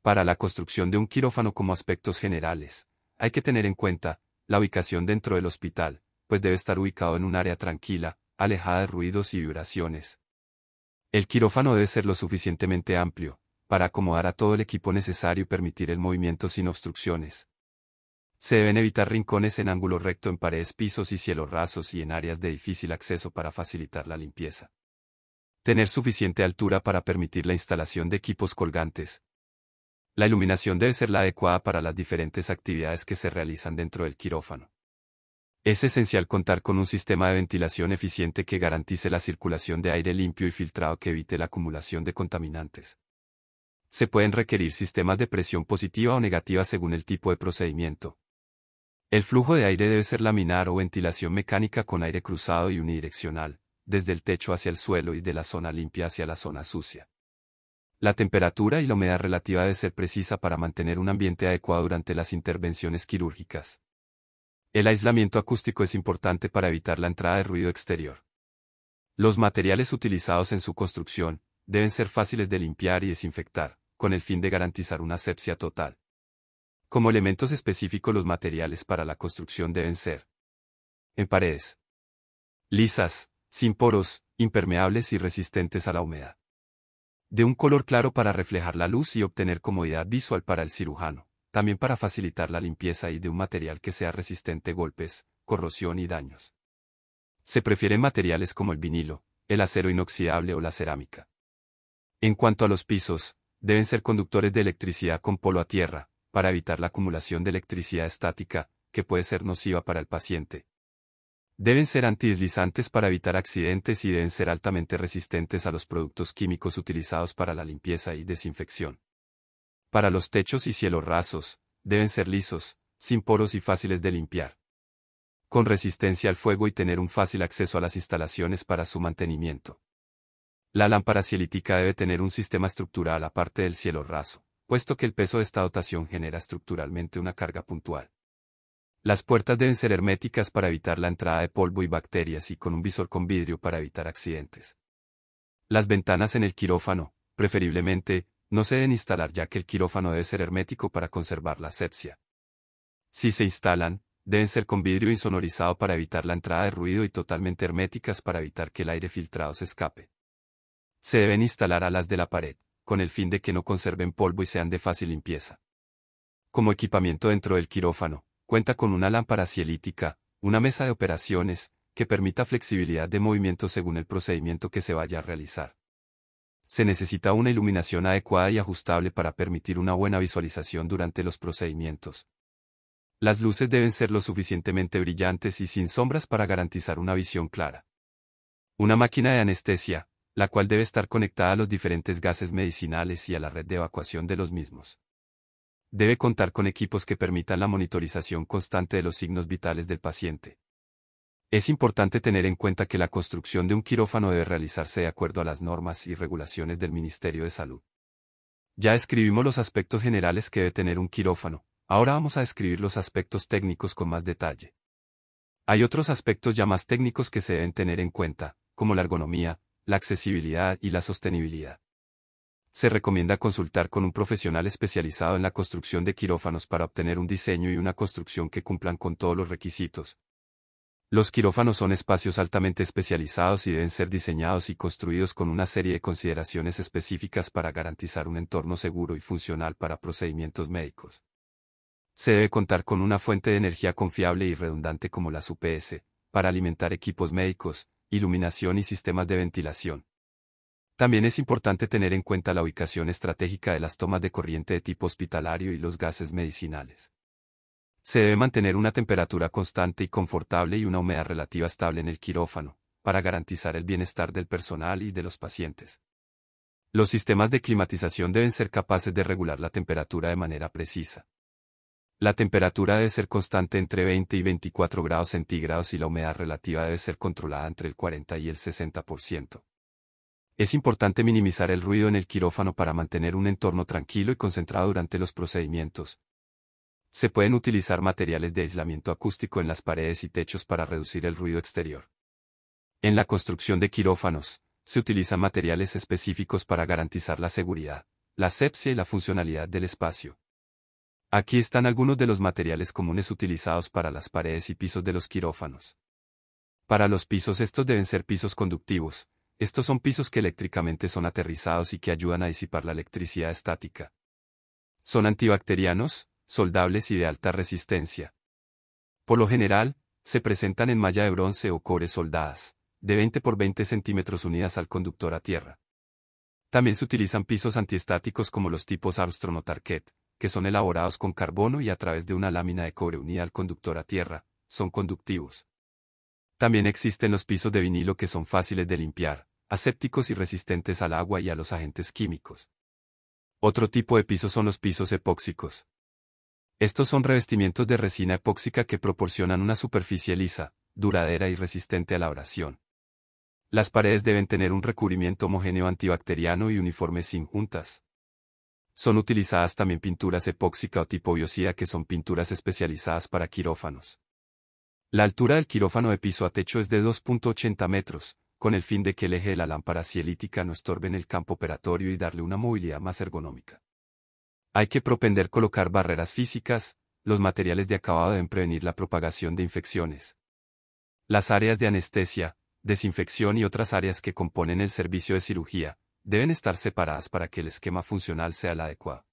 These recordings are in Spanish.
Para la construcción de un quirófano como aspectos generales, hay que tener en cuenta la ubicación dentro del hospital, pues debe estar ubicado en un área tranquila, alejada de ruidos y vibraciones. El quirófano debe ser lo suficientemente amplio para acomodar a todo el equipo necesario y permitir el movimiento sin obstrucciones. Se deben evitar rincones en ángulo recto en paredes, pisos y cielos rasos y en áreas de difícil acceso para facilitar la limpieza. Tener suficiente altura para permitir la instalación de equipos colgantes. La iluminación debe ser la adecuada para las diferentes actividades que se realizan dentro del quirófano. Es esencial contar con un sistema de ventilación eficiente que garantice la circulación de aire limpio y filtrado que evite la acumulación de contaminantes. Se pueden requerir sistemas de presión positiva o negativa según el tipo de procedimiento. El flujo de aire debe ser laminar o ventilación mecánica con aire cruzado y unidireccional, desde el techo hacia el suelo y de la zona limpia hacia la zona sucia. La temperatura y la humedad relativa debe ser precisa para mantener un ambiente adecuado durante las intervenciones quirúrgicas. El aislamiento acústico es importante para evitar la entrada de ruido exterior. Los materiales utilizados en su construcción deben ser fáciles de limpiar y desinfectar, con el fin de garantizar una asepsia total. Como elementos específicos, los materiales para la construcción deben ser en paredes lisas, sin poros, impermeables y resistentes a la humedad. De un color claro para reflejar la luz y obtener comodidad visual para el cirujano, también para facilitar la limpieza, y de un material que sea resistente a golpes, corrosión y daños. Se prefieren materiales como el vinilo, el acero inoxidable o la cerámica. En cuanto a los pisos, deben ser conductores de electricidad con polo a tierra, para evitar la acumulación de electricidad estática, que puede ser nociva para el paciente. Deben ser antideslizantes para evitar accidentes y deben ser altamente resistentes a los productos químicos utilizados para la limpieza y desinfección. Para los techos y cielos rasos, deben ser lisos, sin poros y fáciles de limpiar. Con resistencia al fuego y tener un fácil acceso a las instalaciones para su mantenimiento. La lámpara cielítica debe tener un sistema estructural aparte del cielo raso, puesto que el peso de esta dotación genera estructuralmente una carga puntual. Las puertas deben ser herméticas para evitar la entrada de polvo y bacterias y con un visor con vidrio para evitar accidentes. Las ventanas en el quirófano, preferiblemente, no se deben instalar, ya que el quirófano debe ser hermético para conservar la asepsia. Si se instalan, deben ser con vidrio insonorizado para evitar la entrada de ruido y totalmente herméticas para evitar que el aire filtrado se escape. Se deben instalar alas de la pared, con el fin de que no conserven polvo y sean de fácil limpieza. Como equipamiento dentro del quirófano, cuenta con una lámpara cielítica, una mesa de operaciones, que permita flexibilidad de movimiento según el procedimiento que se vaya a realizar. Se necesita una iluminación adecuada y ajustable para permitir una buena visualización durante los procedimientos. Las luces deben ser lo suficientemente brillantes y sin sombras para garantizar una visión clara. Una máquina de anestesia, la cual debe estar conectada a los diferentes gases medicinales y a la red de evacuación de los mismos. Debe contar con equipos que permitan la monitorización constante de los signos vitales del paciente. Es importante tener en cuenta que la construcción de un quirófano debe realizarse de acuerdo a las normas y regulaciones del Ministerio de Salud. Ya describimos los aspectos generales que debe tener un quirófano, ahora vamos a describir los aspectos técnicos con más detalle. Hay otros aspectos ya más técnicos que se deben tener en cuenta, como la ergonomía, la accesibilidad y la sostenibilidad. Se recomienda consultar con un profesional especializado en la construcción de quirófanos para obtener un diseño y una construcción que cumplan con todos los requisitos. Los quirófanos son espacios altamente especializados y deben ser diseñados y construidos con una serie de consideraciones específicas para garantizar un entorno seguro y funcional para procedimientos médicos. Se debe contar con una fuente de energía confiable y redundante como las UPS, para alimentar equipos médicos, iluminación y sistemas de ventilación. También es importante tener en cuenta la ubicación estratégica de las tomas de corriente de tipo hospitalario y los gases medicinales. Se debe mantener una temperatura constante y confortable y una humedad relativa estable en el quirófano, para garantizar el bienestar del personal y de los pacientes. Los sistemas de climatización deben ser capaces de regular la temperatura de manera precisa. La temperatura debe ser constante entre 20 y 24 grados centígrados y la humedad relativa debe ser controlada entre el 40 y el 60%. Es importante minimizar el ruido en el quirófano para mantener un entorno tranquilo y concentrado durante los procedimientos. Se pueden utilizar materiales de aislamiento acústico en las paredes y techos para reducir el ruido exterior. En la construcción de quirófanos, se utilizan materiales específicos para garantizar la seguridad, la asepsia y la funcionalidad del espacio. Aquí están algunos de los materiales comunes utilizados para las paredes y pisos de los quirófanos. Para los pisos estos deben ser pisos conductivos. Estos son pisos que eléctricamente son aterrizados y que ayudan a disipar la electricidad estática. Son antibacterianos, soldables y de alta resistencia. Por lo general, se presentan en malla de bronce o cobre soldadas, de 20 por 20 centímetros unidas al conductor a tierra. También se utilizan pisos antiestáticos como los tipos Armstrong o Target, que son elaborados con carbono y a través de una lámina de cobre unida al conductor a tierra, son conductivos. También existen los pisos de vinilo que son fáciles de limpiar, asépticos y resistentes al agua y a los agentes químicos. Otro tipo de pisos son los pisos epóxicos. Estos son revestimientos de resina epóxica que proporcionan una superficie lisa, duradera y resistente a la abrasión. Las paredes deben tener un recubrimiento homogéneo antibacteriano y uniforme sin juntas. Son utilizadas también pinturas epóxica o tipo biocida que son pinturas especializadas para quirófanos. La altura del quirófano de piso a techo es de 2.80 metros, con el fin de que el eje de la lámpara cielítica no estorbe en el campo operatorio y darle una movilidad más ergonómica. Hay que propender colocar barreras físicas, los materiales de acabado deben prevenir la propagación de infecciones. Las áreas de anestesia, desinfección y otras áreas que componen el servicio de cirugía, deben estar separadas para que el esquema funcional sea el adecuado.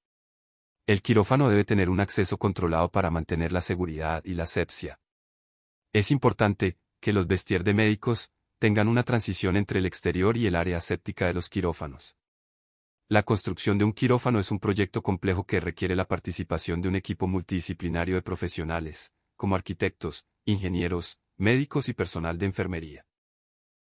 El quirófano debe tener un acceso controlado para mantener la seguridad y la asepsia. Es importante que los vestier de médicos tengan una transición entre el exterior y el área aséptica de los quirófanos. La construcción de un quirófano es un proyecto complejo que requiere la participación de un equipo multidisciplinario de profesionales, como arquitectos, ingenieros, médicos y personal de enfermería.